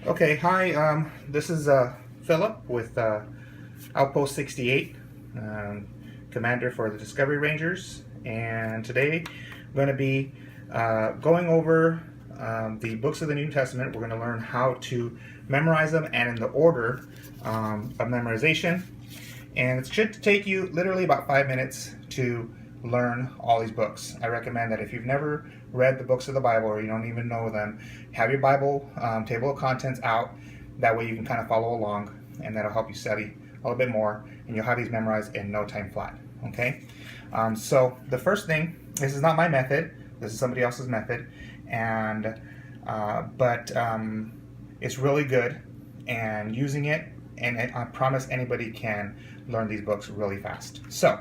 Okay, hi. This is Philip with Outpost 68, um, commander for the Discovery Rangers, and today I'm going to be going over the books of the New Testament. We're going to learn how to memorize them and in the order of memorization. And it should take you literally about 5 minutes to learn all these books. I recommend that if you've never read the books of the Bible or you don't even know them, have your Bible table of contents out. That way you can kind of follow along, and that'll help you study a little bit more, and you'll have these memorized in no time flat. Okay? So the first thing, this is not my method. This is somebody else's method, and but it's really good, and using it, and I promise anybody can learn these books really fast. So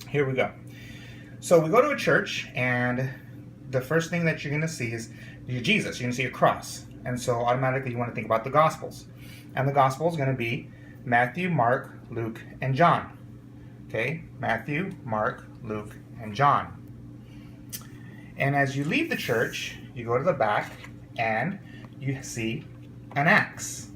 here we go. So we go to a church, and the first thing that you're going to see is Jesus. You're going to see a cross. And so automatically you want to think about the Gospels. And the Gospel is going to be Matthew, Mark, Luke, and John. Okay? Matthew, Mark, Luke, and John. And as you leave the church, you go to the back, and you see an axe.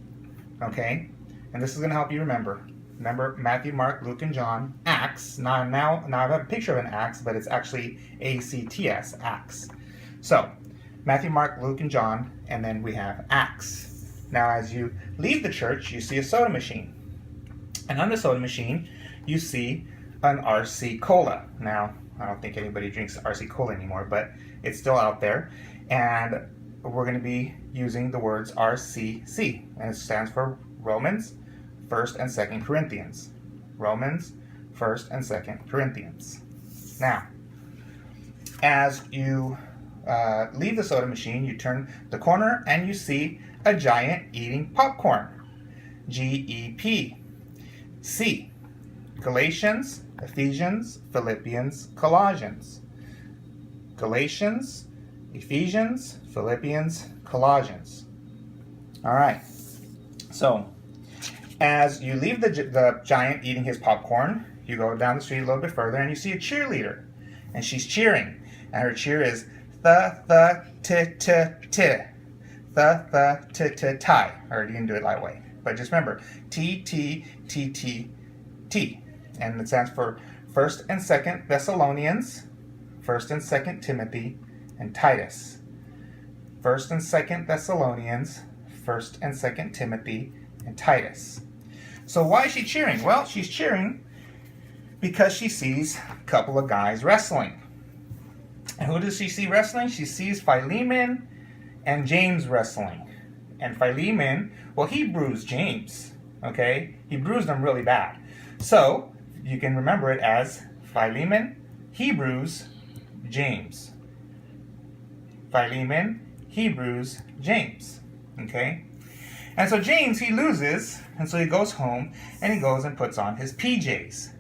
Okay? And this is going to help you remember. Remember, Matthew, Mark, Luke, and John, axe. Now I have a picture of an axe, but it's actually A-C-T-S, axe. So, Matthew, Mark, Luke, and John, and then we have axe. Now, as you leave the church, you see a soda machine. And on the soda machine, you see an RC Cola. Now, I don't think anybody drinks RC Cola anymore, but it's still out there. And we're going to be using the words RCC, and it stands for Romans, 1st and 2nd Corinthians. Romans, 1st and 2nd Corinthians. Now, as you leave the soda machine, you turn the corner and you see a giant eating popcorn. G-E-P. C. Galatians, Ephesians, Philippians, Colossians. Galatians, Ephesians, Philippians, Colossians. All right. So, as you leave the giant eating his popcorn, you go down the street a little bit further and you see a cheerleader. And she's cheering. And her cheer is th-th-t-t-t. Th-th-t-t-tie. Or you can do it that way. But just remember, T-T-T-T-T. And it stands for 1st and 2nd Thessalonians, 1st and 2nd Timothy, and Titus. 1st and 2nd Thessalonians, 1st and 2nd Timothy, and Titus. So why is she cheering? Well, she's cheering because she sees a couple of guys wrestling. And who does she see wrestling? She sees Philemon and James wrestling. And Philemon, well, he bruised James. Okay? He bruised him really bad. So you can remember it as Philemon, Hebrews, James. Philemon, Hebrews, James. Okay? And so James, he loses, and so he goes home, and he goes and puts on his PJs.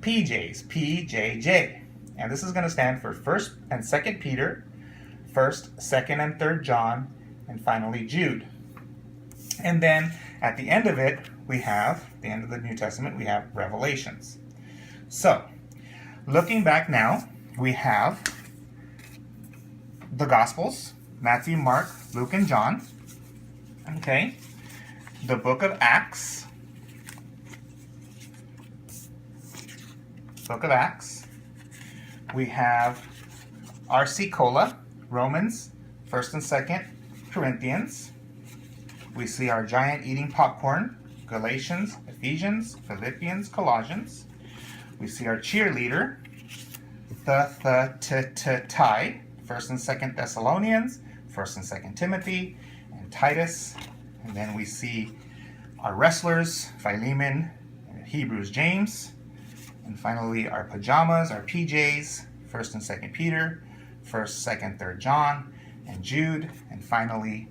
PJs, P-J-J. And this is going to stand for 1st and 2nd Peter, 1st, 2nd, and 3rd John, and finally Jude. And then at the end of it, we have, the end of the New Testament, we have Revelations. So, looking back now, we have the Gospels, Matthew, Mark, Luke, and John. Okay? The book of Acts. Book of Acts. We have RC Cola, Romans, 1st and 2nd Corinthians. We see our giant eating popcorn, Galatians, Ephesians, Philippians, Colossians. We see our cheerleader, th-th-t-t-tie, 1st and 2nd Thessalonians, 1st and 2nd Timothy, and Titus. And then we see our wrestlers, Philemon, Hebrews, James. And finally, our pajamas, our PJs, 1st and 2nd Peter, 1st, 2nd, 3rd John, and Jude. And finally,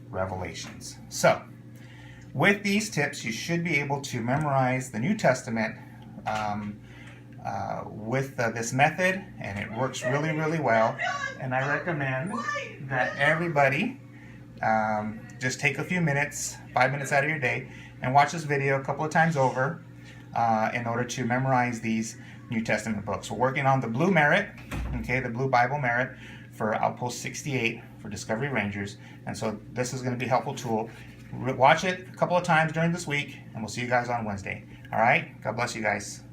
Revelations. So, with these tips, you should be able to memorize the New Testament with this method, and it works really, really well. And I recommend that everybody just take a few minutes, 5 minutes out of your day, and watch this video a couple of times over in order to memorize these New Testament books. We're working on the Blue Merit, okay, the Blue Bible Merit for Outpost 68 for Discovery Rangers. And so this is going to be a helpful tool. Watch it a couple of times during this week, and we'll see you guys on Wednesday. All right? God bless you guys.